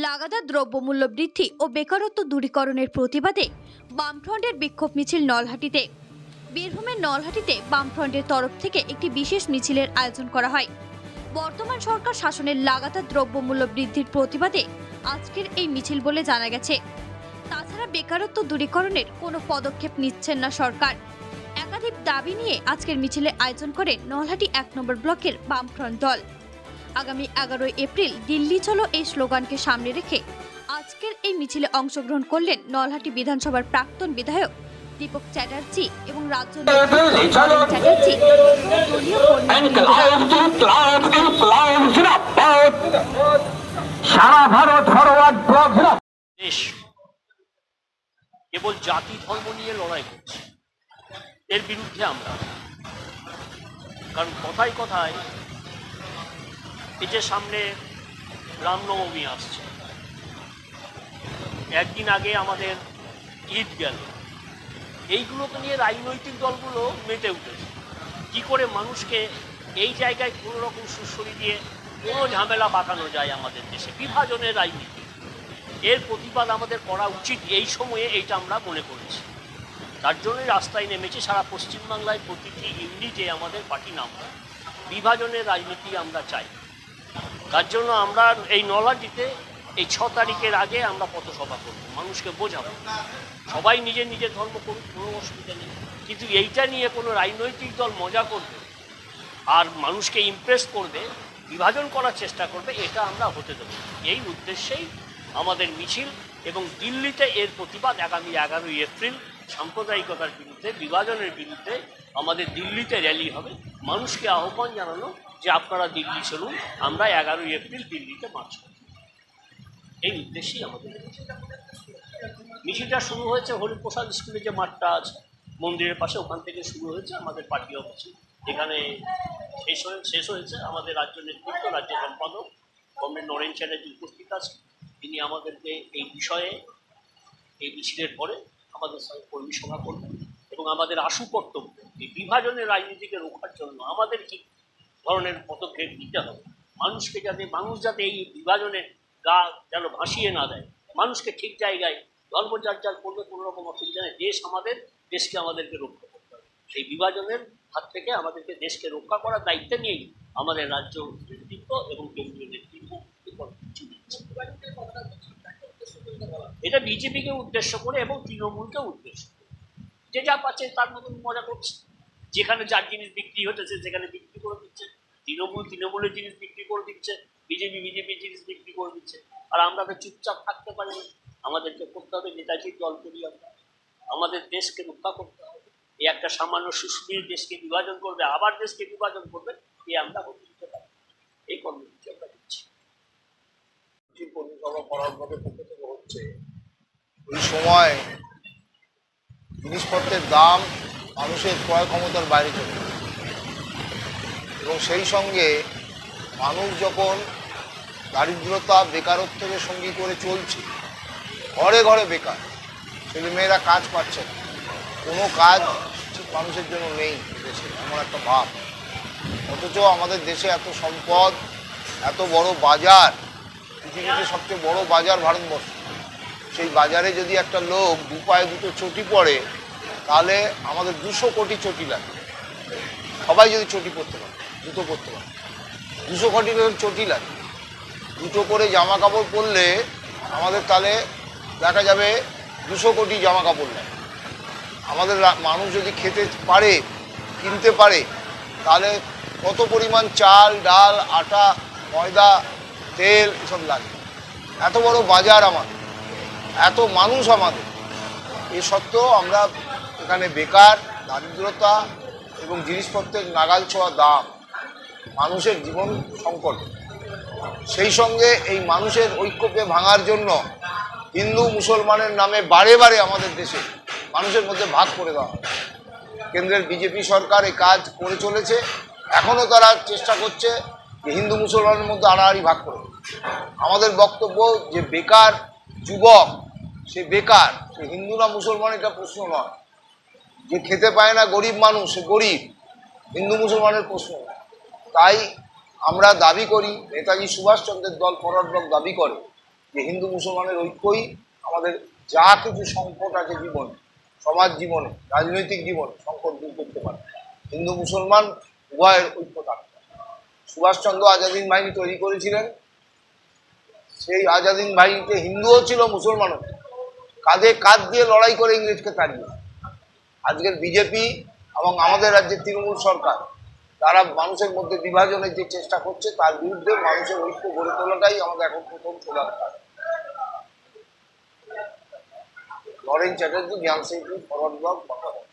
লাগাতার দ্রব্যমূল্য বৃদ্ধি ও বেকারত্ব দূরীকরণের প্রতিবাদে বামফ্রন্টের বিক্ষোভ মিছিল নলহাটিতে। বীরভূমের নলহাটিতে বামফ্রন্টের তরফ থেকে একটি বিশেষ মিছিলের আয়োজন করা হয়। বর্তমান সরকার শাসনের লাগাতার দ্রব্যমূল্য বৃদ্ধির প্রতিবাদে আজকের এই মিছিল বলে জানা গেছে। তাছাড়া বেকারত্ব দূরীকরণের কোনো পদক্ষেপ নিচ্ছেন না সরকার। একাধিক দাবি নিয়ে আজকের মিছিলের আয়োজন করে নলহাটি ১ নম্বর ব্লকের বামফ্রন্ট দল। আগামী ১১ এপ্রিল দিল্লি চলো এই স্লোগানকে সামনে রেখে আজকের এই মিছিলে অংশগ্রহণ করলেন নলহাটি বিধানসভার প্রাক্তন বিধায়ক দীপক চ্যাটার্জি এবং রাজ্য নেত্রী চ্যাটার্জি। সারা ভারত ফরওয়ার্ড ব্লক দেশ কেবল জাতি ধর্ম নিয়ে লড়াই করছে, এর বিরুদ্ধে আমরা। কারণ কথায় কথায় এই যে সামনে রামনবমী আসছে, একদিন আগে আমাদের ঈদ গেল, এইগুলোকে নিয়ে রাজনৈতিক দলগুলো মেতে উঠেছে কি করে মানুষকে এই জায়গায় কোনো রকম সুসরি দিয়ে কোনো ঝামেলা পাকানো যায় আমাদের দেশে, বিভাজনের রাজনীতি। এর প্রতিবাদ আমাদের করা উচিত এই সময়ে, এইটা আমরা মনে করেছি। তার জন্যই রাস্তায় নেমেছি। সারা পশ্চিমবাংলায় প্রতিটি ইউনিটে আমাদের পার্টি নামবে। বিভাজনের রাজনীতি আমরা চাই। তার জন্য আমরা এই নলহাটিতে এই ৬ তারিখের আগে আমরা পথসভা করব, মানুষকে বোঝাবো সবাই নিজের নিজের ধর্ম করুক, কোনো অসুবিধা নেই। কিন্তু এইটা নিয়ে কোনো রাজনৈতিক দল মজা করবে আর মানুষকে ইমপ্রেস করবে, বিভাজন করার চেষ্টা করবে, এটা আমরা হতে দেব। এই উদ্দেশ্যেই আমাদের মিছিল এবং দিল্লিতে এর প্রতিবাদ। আগামী ১১ এপ্রিল সাম্প্রদায়িকতার বিরুদ্ধে, বিভাজনের বিরুদ্ধে আমাদের দিল্লিতে র্যালি হবে। মানুষকে আহ্বান জানানো যে আপনারা দিল্লি চলুন, আমরা ১১ এপ্রিল দিল্লিতে মার্চ করব। এই উদ্দেশ্যেই আমাদের মিছিলটা শুরু হয়েছে হরিপ্রসাদ স্কুলে যে মাঠটা আছে মন্দিরের পাশে, ওখান থেকে শুরু হয়েছে আমাদের পার্টি অফিসে। এখানে শেষ হয়েছে। আমাদের রাজ্য নেতৃত্ব, রাজ্য সম্পাদক কমরেড নরেন চ্যাটার্জি উপস্থিত আছে। তিনি আমাদেরকে এই বিষয়ে, এই মিছিলের পরে আমাদের সঙ্গে কর্মী সভা করবেন এবং আমাদের আশু কর্তব্য এই বিভাজনের রাজনীতিকে রোখার জন্য আমাদের কি ধরনের পদক্ষেপ নিতে হবে, মানুষকে মানুষ যাতে এই বিভাজনের গা যেন ভাসিয়ে না দেয়, মানুষকে ঠিক জায়গায় ধর্ম যার করবে, কোনো রকম অসুবিধা নেই। দেশকে আমাদেরকে রক্ষা করতে হবে। সেই বিভাজনের হাত থেকে আমাদেরকে দেশকে রক্ষা করার দায়িত্ব নিয়েই আমাদের রাজ্য নেতৃত্ব এবং কেন্দ্রীয় নেতৃত্ব এটা বিজেপিকে উদ্দেশ্য করে এবং তৃণমূলকে উদ্দেশ্য করে যে যা পাচ্ছে তার মতন মজা করছে। যেখানে যার জিনিস বিক্রি হতেছে সেখানে বিক্রি করে দিচ্ছে, তৃণমূলের জিনিস বিক্রি করে দিচ্ছে, বিজেপির জিনিস বিক্রি করে দিচ্ছে। আর আমরা তো চুপচাপ থাকতে পারি না, আমাদেরকে করতে হবে। নেতাজির দল করি আমরা, আমাদের দেশকে রক্ষা করতে হবে। এই একটা সামান্য সুশ্রীর দেশকে বিভাজন করবে, আবার দেশকে বিভাজন করবে, এই আমরা হতে দিতে পারি। এই কর্মসূচি আমরা দিচ্ছি। পরিষেবা করার পক্ষে থেকে হচ্ছে এই সময় জিনিসপত্রের দাম মানুষের ক্রয় ক্ষমতার বাইরে চলে যায় এবং সেই সঙ্গে মানুষ যখন দারিদ্রতা বেকারত্বকে সঙ্গী করে চলছে, ঘরে ঘরে বেকার, ছেলেমেয়েরা কাজ পাচ্ছে না, কোনো কাজ ঠিক মানুষের জন্য নেই দেশে, এমন একটা ভাব। অথচ আমাদের দেশে এত সম্পদ, এত বড় বাজার, পৃথিবীতে সবচেয়ে বড় বাজার ভারতবর্ষ। সেই বাজারে যদি একটা লোক দু পায়ে দুটো চটি পরে, তাহলে আমাদের 200 কোটি চটি লাগে। সবাই যদি চটি পরতে পারে, জুতো পরতে পারে, 200 কোটি চটি লাগে। দুটো করে জামা কাপড় পরলে আমাদের তাহলে দেখা যাবে 200 কোটি জামা কাপড় লাগে। আমাদের মানুষ যদি খেতে পারে, কিনতে পারে, তাহলে কত পরিমাণ চাল, ডাল, আটা, ময়দা, তেল এসব লাগে। এত বড় বাজার আমাদের, এত মানুষ আমাদের, এ সত্ত্বেও আমরা এখানে বেকার, দারিদ্রতা এবং জিনিসপত্রের নাগাল ছোঁয়া দাম, মানুষের জীবন সংকট। সেই সঙ্গে এই মানুষের ঐক্যকে ভাঙার জন্য হিন্দু মুসলমানের নামে বারে বারে আমাদের দেশে মানুষের মধ্যে ভাগ করে দেওয়া হয়। কেন্দ্রের বিজেপি সরকার এই কাজ করে চলেছে, এখনও তারা চেষ্টা করছে যে হিন্দু মুসলমানের মধ্যে আড়াআড়ি ভাগ করে। আমাদের বক্তব্য যে বেকার যুবক সে বেকার, সে হিন্দু না মুসলমান এটা প্রশ্ন নয়। যে খেতে পায় না গরিব মানুষ সে গরিব, হিন্দু মুসলমানের প্রশ্ন নয়। তাই আমরা দাবি করি, নেতাজি সুভাষচন্দ্রের দল ফরওয়ার্ড ব্লক দাবি করে যে হিন্দু মুসলমানের ঐক্যই আমাদের যা কিছু সংকট আছে জীবনে, সমাজ জীবনে, রাজনৈতিক জীবনে সংকট দূর করতে পারে। হিন্দু মুসলমান উভয়ের ঐক্য থাকবে। সুভাষচন্দ্র আজাদিন বাহিনী তৈরি করেছিলেন, সেই আজাদিন বাহিনীতে হিন্দুও ছিল, মুসলমানও ছিল। কাঁধে কাঁধ দিয়ে লড়াই করে ইংরেজকে তাড়িয়ে। আজকের বিজেপি এবং আমাদের রাজ্যের তৃণমূল সরকার, তারা মানুষের মধ্যে বিভাজনের যে চেষ্টা করছে তার বিরুদ্ধে মানুষের ঐক্য গড়ে তোলাটাই আমাদের এখন প্রথম প্রধান কাজ। লরেন চ্যাটার্জি, জ্ঞান সিং, ফরওয়ার্ড ব্লক, বাংলাদেশ।